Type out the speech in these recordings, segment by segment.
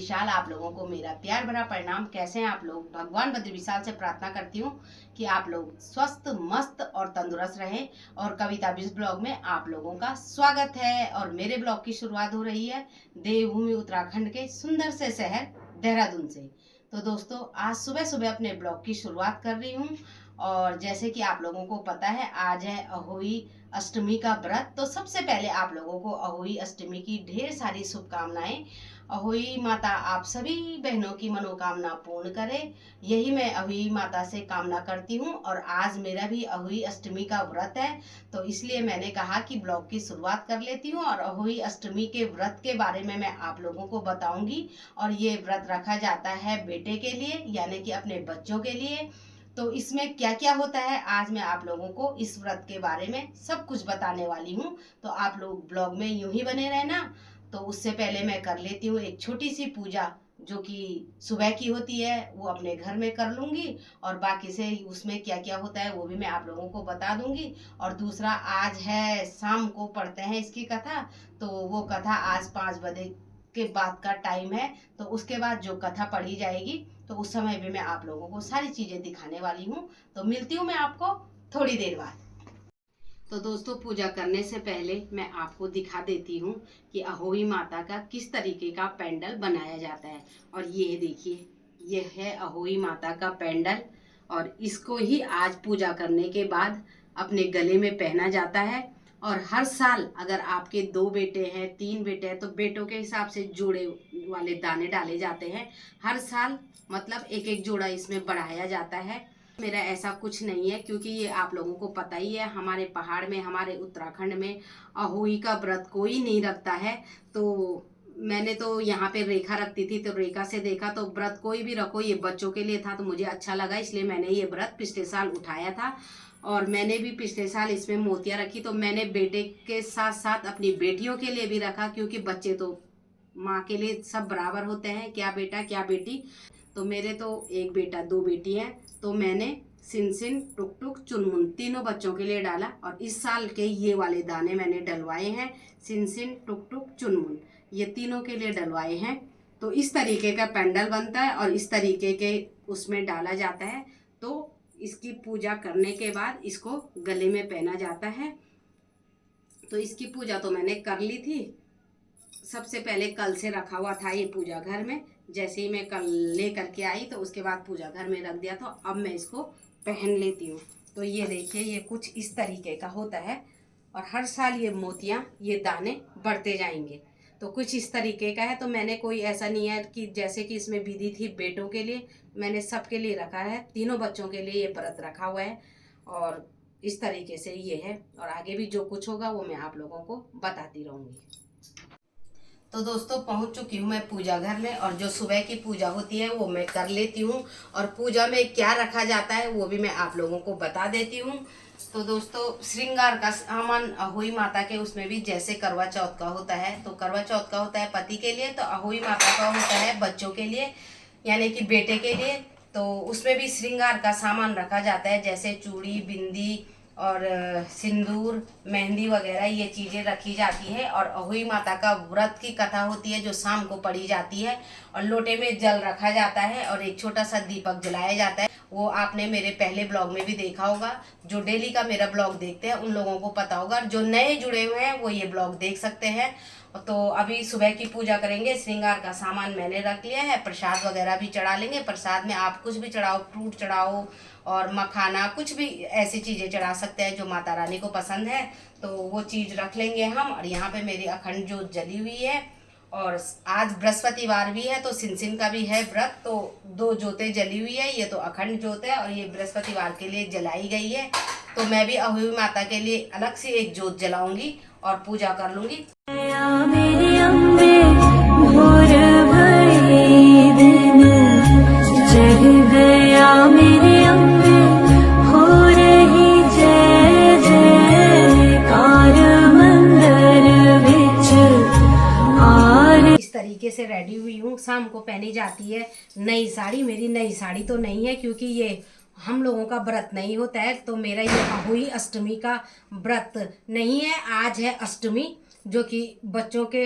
विशाल, आप लोगों को मेरा प्यार भरा प्रणाम। कैसे हैं आप लोग? भगवान बद्र विशाल से प्रार्थना करती हूँ कि आप लोग स्वस्थ, मस्त और तंदुरुस्त रहें। और कविता बिज ब्लॉग में आप लोगों का स्वागत है। और मेरे ब्लॉग की शुरुआत हो रही है देवभूमि उत्तराखंड के सुंदर से शहर देहरादून से। तो दोस्तों, आज सुबह सुबह अपने ब्लॉग की शुरुआत कर रही हूँ। और जैसे कि आप लोगों को पता है, आज है अहोई अष्टमी का व्रत। तो सबसे पहले आप लोगों को अहोई अष्टमी की ढेर सारी शुभकामनाएं। अहोई माता आप सभी बहनों की मनोकामना पूर्ण करे, यही मैं अहोई माता से कामना करती हूँ। और आज मेरा भी अहोई अष्टमी का व्रत है, तो इसलिए मैंने कहा कि ब्लॉग की शुरुआत कर लेती हूँ। और अहोई अष्टमी के व्रत के बारे में मैं आप लोगों को बताऊंगी। और ये व्रत रखा जाता है बेटे के लिए, यानी कि अपने बच्चों के लिए। तो इसमें क्या क्या होता है, आज मैं आप लोगों को इस व्रत के बारे में सब कुछ बताने वाली हूँ। तो आप लोग ब्लॉग में यूं ही बने रहना। तो उससे पहले मैं कर लेती हूँ एक छोटी सी पूजा, जो कि सुबह की होती है, वो अपने घर में कर लूंगी। और बाकी से उसमें क्या क्या होता है वो भी मैं आप लोगों को बता दूंगी। और दूसरा, आज है शाम को पढ़ते हैं इसकी कथा। तो वो कथा आज 5 बजे के बाद का टाइम है। तो उसके बाद जो कथा पढ़ी जाएगी, तो उस समय भी मैं आप लोगों को सारी चीजें दिखाने वाली हूँ। तो मिलती हूँ मैं आपको थोड़ी देर बाद। तो दोस्तों, पूजा करने से पहले मैं आपको दिखा देती हूँ कि अहोई माता का किस तरीके का पेंडल बनाया जाता है। और ये देखिए, ये है अहोई माता का पेंडल। और इसको ही आज पूजा करने के बाद अपने गले में पहना जाता है। और हर साल अगर आपके 2 बेटे हैं, 3 बेटे हैं, तो बेटों के हिसाब से जोड़े वाले दाने डाले जाते हैं। हर साल मतलब एक एक जोड़ा इसमें बढ़ाया जाता है। मेरा ऐसा कुछ नहीं है, क्योंकि ये आप लोगों को पता ही है, हमारे पहाड़ में, हमारे उत्तराखंड में अहोई का व्रत कोई नहीं रखता है। तो मैंने तो यहाँ पे रेखा रखती थी, तो रेखा से देखा तो व्रत कोई भी रखो, ये बच्चों के लिए था तो मुझे अच्छा लगा, इसलिए मैंने ये व्रत पिछले साल उठाया था। और मैंने भी पिछले साल इसमें मोतियाँ रखी। तो मैंने बेटे के साथ साथ अपनी बेटियों के लिए भी रखा, क्योंकि बच्चे तो माँ के लिए सब बराबर होते हैं, क्या बेटा क्या बेटी। तो मेरे तो एक बेटा 2 बेटी हैं। तो मैंने सिनसिन, टुक टुक, चुनमुन तीनों बच्चों के लिए डाला। और इस साल के ये वाले दाने मैंने डलवाए हैं, सिनसिन, टुक टुक, चुनमुन, ये तीनों के लिए डलवाए हैं। तो इस तरीके का पेंडल बनता है और इस तरीके के उसमें डाला जाता है। तो इसकी पूजा करने के बाद इसको गले में पहना जाता है। तो इसकी पूजा तो मैंने कर ली थी। सबसे पहले कल से रखा हुआ था ये पूजा घर में। जैसे ही मैं कल ले करके आई, तो उसके बाद पूजा घर में रख दिया। तो अब मैं इसको पहन लेती हूँ। तो ये देखिए, ये कुछ इस तरीके का होता है। और हर साल ये मोतियाँ, ये दाने बढ़ते जाएंगे। तो कुछ इस तरीके का है। तो मैंने कोई ऐसा नहीं है कि जैसे कि इसमें विधि थी बेटों के लिए, मैंने सबके लिए रखा है। तीनों बच्चों के लिए ये व्रत रखा हुआ है। और इस तरीके से ये है। और आगे भी जो कुछ होगा वो मैं आप लोगों को बताती रहूँगी। तो दोस्तों, पहुंच चुकी हूँ मैं पूजा घर में। और जो सुबह की पूजा होती है वो मैं कर लेती हूँ। और पूजा में क्या रखा जाता है वो भी मैं आप लोगों को बता देती हूँ। तो दोस्तों, श्रृंगार का सामान अहोई माता के उसमें भी जैसे करवा चौथ का होता है, तो करवा चौथ का होता है पति के लिए, तो अहोई माता का होता है बच्चों के लिए, यानी कि बेटे के लिए। तो उसमें भी श्रृंगार का सामान रखा जाता है, जैसे चूड़ी, बिंदी और सिंदूर, मेहंदी वगैरह ये चीज़ें रखी जाती है। और अहोई माता का व्रत की कथा होती है, जो शाम को पढ़ी जाती है। और लोटे में जल रखा जाता है और एक छोटा सा दीपक जलाया जाता है। वो आपने मेरे पहले ब्लॉग में भी देखा होगा। जो डेली का मेरा ब्लॉग देखते हैं उन लोगों को पता होगा, और जो नए जुड़े हुए हैं वो ये ब्लॉग देख सकते हैं। तो अभी सुबह की पूजा करेंगे। श्रृंगार का सामान मैंने रख लिया है, प्रसाद वगैरह भी चढ़ा लेंगे। प्रसाद में आप कुछ भी चढ़ाओ, फ्रूट चढ़ाओ और मखाना, कुछ भी ऐसी चीज़ें चढ़ा सकते हैं जो माता रानी को पसंद है। तो वो चीज़ रख लेंगे हम। और यहाँ पे मेरी अखंड जोत जली हुई है। और आज बृहस्पतिवार भी है, तो सिनसिन का भी है व्रत। तो 2 जोतें जली हुई है, ये तो अखंड जोत है और ये बृहस्पतिवार के लिए जलाई गई है। तो मैं भी अहोई माता के लिए अलग से एक जोत जलाऊंगी और पूजा कर लूंगी। तरीके से रेडी हुई हूँ। शाम को पहनी जाती है नई साड़ी। मेरी नई साड़ी तो नहीं है, क्योंकि ये हम लोगों का व्रत नहीं होता है। तो मेरा ये अहोई अष्टमी का व्रत नहीं है। आज है अष्टमी, जो कि बच्चों के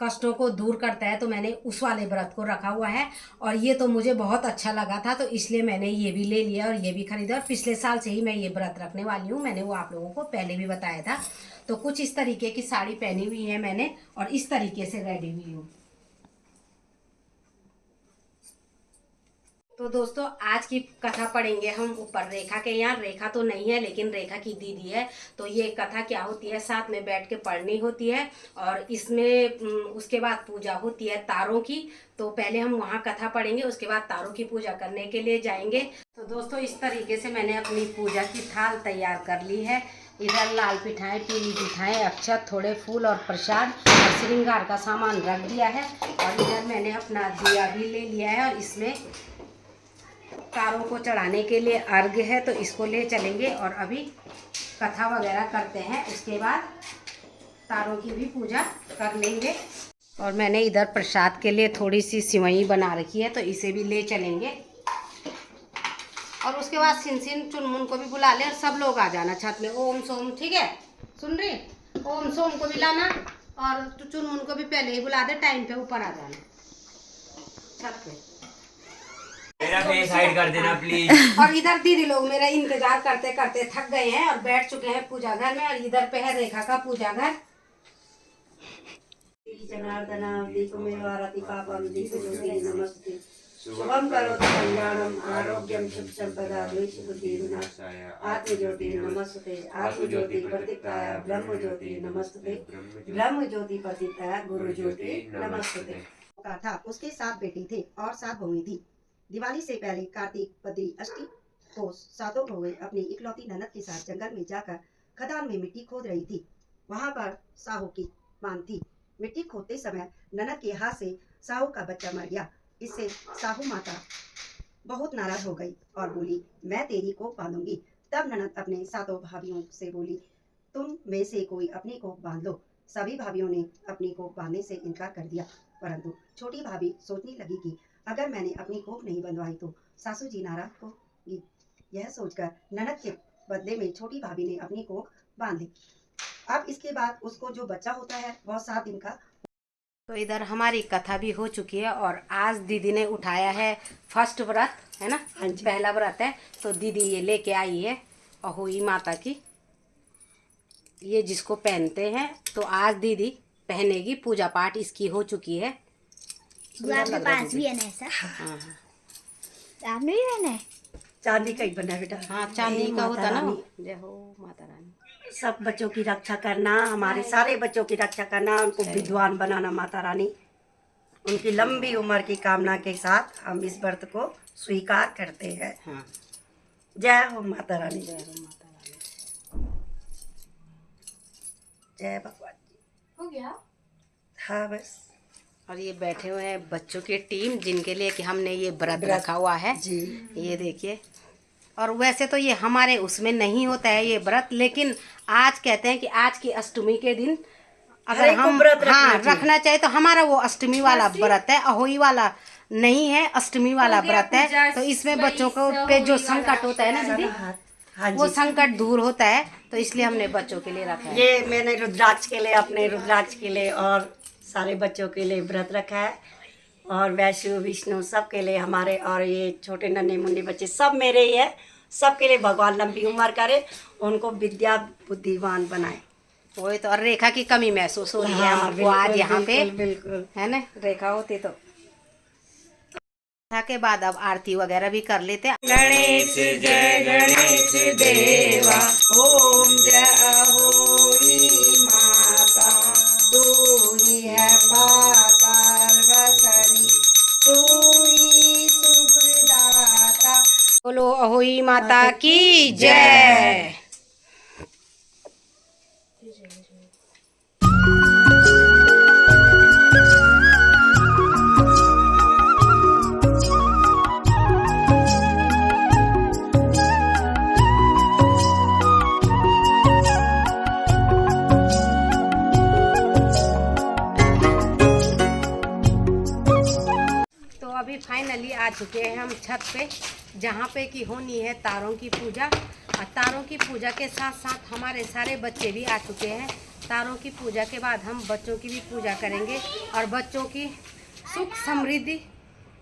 कष्टों को दूर करता है, तो मैंने उस वाले व्रत को रखा हुआ है। और ये तो मुझे बहुत अच्छा लगा था, तो इसलिए मैंने ये भी ले लिया और ये भी खरीदा। और पिछले साल से ही मैं ये व्रत रखने वाली हूँ, मैंने वो आप लोगों को पहले भी बताया था। तो कुछ इस तरीके की साड़ी पहनी हुई है मैंने और इस तरीके से रेडी हुई हूँ। तो दोस्तों आज की कथा पढ़ेंगे हम ऊपर रेखा के यहाँ। रेखा तो नहीं है लेकिन रेखा की दीदी है। तो ये कथा क्या होती है, साथ में बैठ के पढ़नी होती है और इसमें उसके बाद पूजा होती है तारों की। तो पहले हम वहाँ कथा पढ़ेंगे, उसके बाद तारों की पूजा करने के लिए जाएंगे। तो दोस्तों इस तरीके से मैंने अपनी पूजा की थाल तैयार कर ली है। इधर लाल पिठाएँ, पीली पिठाएँ, अक्षत, थोड़े फूल और प्रसाद और श्रृंगार का सामान रख दिया है। और इधर मैंने अपना दिया भी ले लिया है और इसमें तारों को चढ़ाने के लिए अर्घ्य है, तो इसको ले चलेंगे और अभी कथा वगैरह करते हैं, उसके बाद तारों की भी पूजा कर लेंगे। और मैंने इधर प्रसाद के लिए थोड़ी सी सिवई बना रखी है, तो इसे भी ले चलेंगे। और उसके बाद सिन चुनमुन को भी बुला ले और सब लोग आ जाना छत में। ओम सोम, ठीक है, सुन रही? ओम सोम को भी लाना और चुनमुन को भी पहले ही बुला दे, टाइम पे ऊपर आ जाना छत पे। मेरा फेस हाइड कर देना प्लीज। और इधर दीदी लोग मेरा इंतजार करते करते थक गए हैं और बैठ चुके हैं पूजा घर में। और इधर पे है रेखा का पूजा घर। शुभम करोति कल्याणम आरोग्यम शुभ संपदा बुद्धिविनाशाय आत्मज्योति नमस्ते आत्मज्योति प्रतिष्ठाय ब्रह्म ज्योति नमस्ते ब्रह्म ज्योति प्रतिष्ठाय गुरु ज्योति नमस्ते। था उसके 7 बेटे थे और 7 बहुएं थी। दिवाली से पहले कार्तिक बद्री अष्टमी को सातों बहुएं अपनी इकलौती ननद के साथ जंगल में जाकर खदान में मिट्टी खोद रही थी। वहां पर साहू की मांग थी। मिट्टी खोदते समय ननद के हाथ से साहू का बच्चा मर गया। इससे साहू माता बहुत नाराज हो गई और बोली, मैं तेरी कोख बांधूंगी। तब ननद अपने 7 भाभियों से बोली, तुम में से कोई अपनी कोख बांध लो। सभी भाभियों ने अपनी कोख बांधने से इनकार कर दिया, परंतु छोटी भाभी सोचने लगी कि अगर मैंने अपनी कोख नहीं बंधवाई तो सासू जी नाराज होगी। यह सोचकर ननद के बदले में छोटी भाभी ने अपनी कोख बांध ली। अब इसके बाद उसको जो बच्चा होता है वह 7 दिन का। तो इधर हमारी कथा भी हो चुकी है और आज दीदी ने उठाया है फर्स्ट व्रत, है ना? पहला व्रत है। तो दीदी ये लेके आई है अहोई माता की, ये जिसको पहनते हैं। तो आज दीदी पहनेगी, पूजा पाठ इसकी हो चुकी है। आपके पास भी है ना ऐसा? हाँ, आपने भी पहना है? चांदी का ही बना बेटा। हाँ चांदी का होता ना। जय हो माता रानी। सब बच्चों की रक्षा करना, हमारे सारे बच्चों की रक्षा करना, उनको विद्वान बनाना माता रानी। उनकी लंबी उम्र की कामना के साथ हम इस व्रत को स्वीकार करते हैं। हाँ, जय हो माता रानी। जय हो माता रानी। जय भगवान जी। हो गया? हाँ बस। और ये बैठे हुए हैं बच्चों की टीम, जिनके लिए कि हमने ये व्रत रखा हुआ है जी। ये देखिए। और वैसे तो ये हमारे उसमें नहीं होता है ये व्रत, लेकिन आज कहते हैं कि आज की अष्टमी के दिन अगर हम रखना चाहिए तो हमारा वो अष्टमी वाला व्रत है, अहोई वाला नहीं है, अष्टमी वाला व्रत है। तो इसमें बच्चों को पे जो संकट होता है ना दीदी, वो संकट दूर होता है, तो इसलिए हमने बच्चों के लिए रखा है। ये मैंने रुद्राक्ष के लिए, अपने रुद्राक्ष के लिए और सारे बच्चों के लिए व्रत रखा है। और वैष्णु विष्णु सब के लिए हमारे, और ये छोटे नन्हे मुन्ने बच्चे सब मेरे ही है। सबके लिए भगवान लंबी उम्र करे, उनको विद्या बुद्धिमान बनाए। वही तो। और रेखा की कमी महसूस हो रही है हमको आज यहाँ पे, बिल्कुल है ना? रेखा होती तो। के बाद अब आरती वगैरह भी कर लेते हैं। गणेश जय गणेश देवा, ओम जय अहोई माता, तू ही है पाताल वसनी, तू ही सुखदाता। बोलो अहोई माता की जय। अभी फाइनली आ चुके हैं हम छत पे, जहाँ पे कि होनी है तारों की पूजा। और तारों की पूजा के साथ साथ हमारे सारे बच्चे भी आ चुके हैं। तारों की पूजा के बाद हम बच्चों की भी पूजा करेंगे और बच्चों की सुख समृद्धि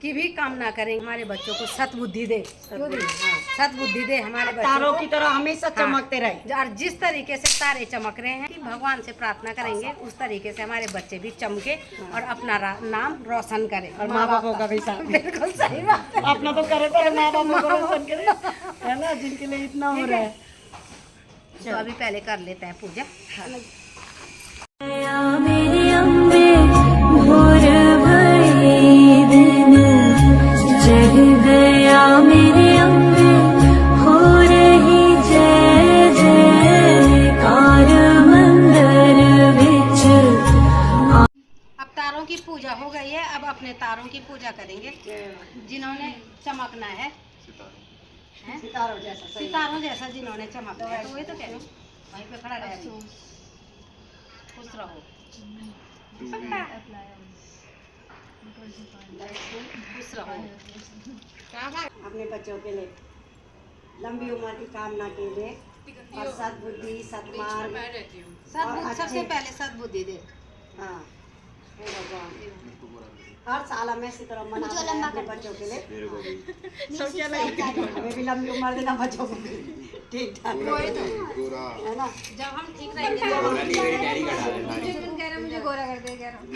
की भी कामना करेंगे। हमारे बच्चों को सद्बुद्धि दे, सद्बुद्धि दे हमारे बच्चों तारों को। की तरह हमेशा चमकते रहे। और जिस तरीके से तारे चमक रहे हैं कि भगवान से प्रार्थना करेंगे उस तरीके से हमारे बच्चे भी चमके और अपना नाम रोशन करें और माँ बापों का भी साथ। बिल्कुल सही बात है। अपना तो करे पर माँ बापों को रोशन करे, है ना, जिनके लिए इतना हो रहा है। तो अभी पहले कर लेते हैं पूजा। मेरे अम्बे भोर भई दिन जग गया मेरे अम्बे हो रही जय जयकार मंदिर विच। अब तारों की पूजा हो गई है, अब अपने तारों की पूजा करेंगे जिन्होंने चमकना है, सितारों जैसा सही। सितारों जैसा जिन्होंने चमकना है। तो वही तो कह रही हूँ, वहीं पे खड़ा रहे, खुश रहो, खुश रहो। अपने बच्चों के लिए लंबी उम्र की कामना कीजिए और सद्बुद्धि, सद्मार्ग और सबसे अच्छे। पहले सद्बुद्धि दे। हाँ, हे भगवान, हर साल हमें इसी तरह मनाते हैं अपने बच्चों के लिए। हमें भी लंबी उम्र देना बच्चों को भी, ठीक ठाक है ना। जब हम ठीक रहेंगे मुझे गोरा कर दे, कह रहा हूँ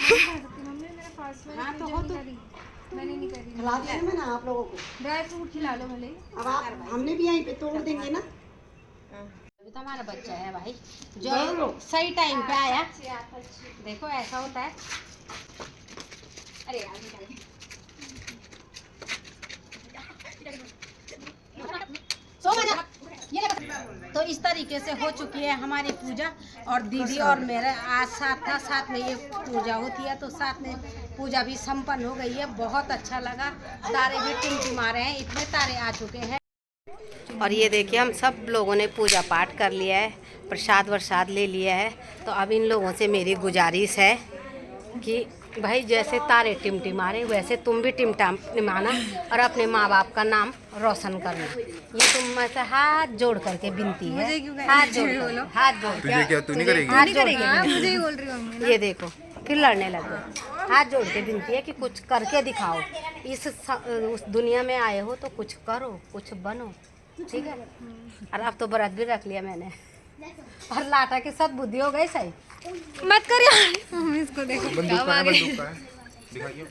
मम्मी मेरे पास में हाँ, तो हो तो। मैंने नहीं करी। खिलाते हैं मैं ना आप लोगों को। ड्राई फ्रूट खिला लो भले। अब आप हमने भी यहीं पे तोड़ देंगे ना। अभी तो हमारा बच्चा है भाई जो सही टाइम पे आया। देखो ऐसा होता है। अरे यार निकाल। तो इस तरीके से हो चुकी है हमारी पूजा और दीदी और मेरा आज साथ था, साथ में ये पूजा होती है तो साथ में पूजा भी संपन्न हो गई है। बहुत अच्छा लगा, तारे भी टिमटिमा रहे हैं, इतने तारे आ चुके हैं। और ये देखिए हम सब लोगों ने पूजा पाठ कर लिया है, प्रसाद वरसाद ले लिया है। तो अब इन लोगों से मेरी गुजारिश है कि भाई जैसे तारे टिमटिमा रहे वैसे तुम भी टिमटिमाना और अपने माँ बाप का नाम रोशन करना। ये तुम में से हाथ जोड़ करके विनती है, हाथ जोड़ के, हाथ जोड़ के, क्या तू नहीं करेगी? हाथ जोड़ के हाँ, विनती मुझे ही है। बोल रही हूँ मम्मी। ये देखो फिर लड़ने लगे। हाथ जोड़ के विनती है कि कुछ करके दिखाओ, उस दुनिया में आए हो तो कुछ करो, कुछ बनो, ठीक है। और अब तो व्रत भी रख लिया मैंने और लाटा की सद्बुद्धि हो गई सही। मत कर यार मम्मी, इसको देखो बंदूक का है, बंदूक का है, दिखाइए।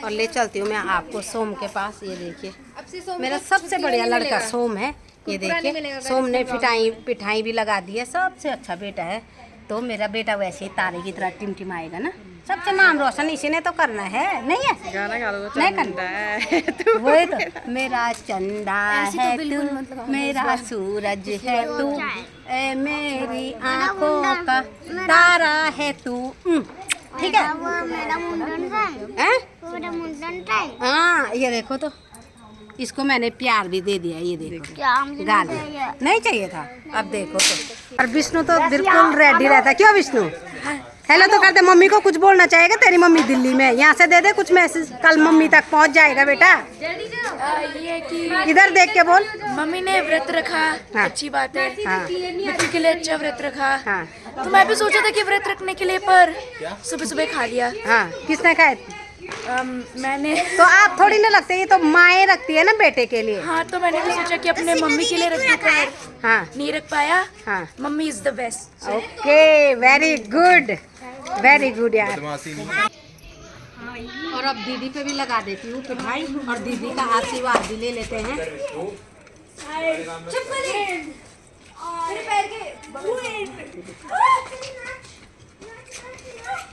और ले चलती हूँ मैं आपको सोम के पास। ये देखिए अब से सोम मेरा को सबसे छुट्टी बढ़िया नहीं लड़का मिलेगा। सोम है। ये कुरकुरा नहीं देखिए मिलेगा सोम ने गाइस, पिठाई भी लगा दी है। सबसे अच्छा बेटा है। तो मेरा बेटा वैसे ही तारे की तरह टिमटिमाएगा ना। सबसे नाम रोशन इसी ने तो करना है, नहीं है? नहीं करना है वही तो। मेरा चंदा है तू, मेरा सूरज है तू, ए मेरी आंखों का तारा है तू। ठीक है। मेरा मुंडन था, हैं? मेरा मुंडन था। हाँ ये देखो तो इसको मैंने प्यार भी दे दिया। ये देखो क्या मुझे गाल नहीं चाहिए? नहीं चाहिए था। अब देखो तो। और विष्णु तो बिल्कुल रेडी रहता है। क्यों विष्णु? हेलो तो करते। मम्मी को कुछ बोलना चाहेगा? तेरी मम्मी दिल्ली में, यहाँ से दे दे कुछ मैसेज, कल मम्मी तक पहुँच जाएगा बेटा। ये कि इधर देख के बोल। मम्मी ने व्रत रखा, हाँ। अच्छी बात है। हाँ बच्चों के लिए अच्छा व्रत रखा। हाँ तो मैं भी सोचा था कि व्रत रखने के लिए, पर सुबह सुबह खा लिया। हाँ। किसने खाए? मैंने तो आप थोड़ी ना लगते, ये तो माएँ रखती है ना बेटे के लिए। हाँ, तो मैंने भी सोचा कि अपने मम्मी के लिए रख दूं, पर हाँ नहीं रख पाया। हाँ। Mummy is the best. Okay very good, very good यार। बदमाशी नहीं। और अब दीदी पे भी लगा देती हूँ पिठाई और दीदी का आशीर्वाद भी ले लेते हैं।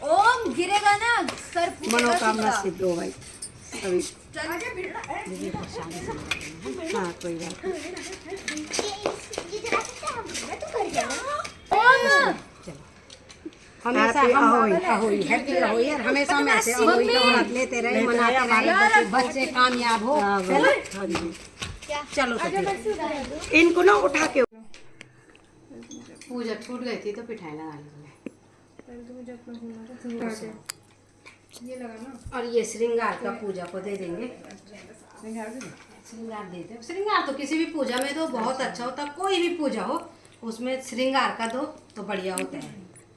ओम गिरेगा ना सर। मनोकामना सिद्ध हो गई अभी। दीदी को शादी से लगा देना है। हाँ कोई बात नहीं। हमेशा हम अहोई हैप्पी रहो यार, हमेशा हम ऐसे अहोई का व्रत लेते रहे, मनाते रहे, बच्चे कामयाब हो, है ना? चलो तो फिर। इनको ना उठा के पूजा छूट गई थी तो पिठाई लगा ली। और ये श्रृंगार का पूजा को दे देंगे। श्रृंगार देते हैं। श्रृंगार तो किसी भी पूजा में तो बहुत अच्छा होता है। कोई भी पूजा हो उसमें श्रृंगार का दो तो बढ़िया होता है।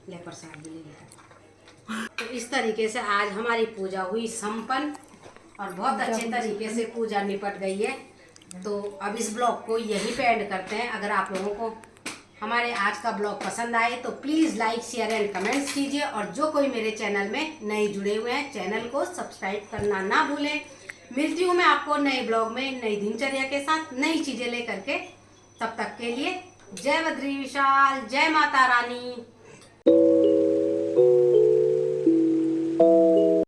ले प्रसाद भी ले लेकर। तो इस तरीके से आज हमारी पूजा हुई संपन्न और बहुत अच्छे तरीके से पूजा निपट गई है। तो अब इस ब्लॉग को यहीं पे एंड करते हैं। अगर आप लोगों को हमारे आज का ब्लॉग पसंद आए तो please like share and comments कीजिए, और जो कोई मेरे चैनल में नए जुड़े हुए हैं चैनल को सब्सक्राइब करना ना भूलें। मिलती हूँ मैं आपको नए ब्लॉग में नई दिनचर्या के साथ नई चीज़ें लेकर के। तब तक के लिए जय बद्री विशाल, जय माता रानी।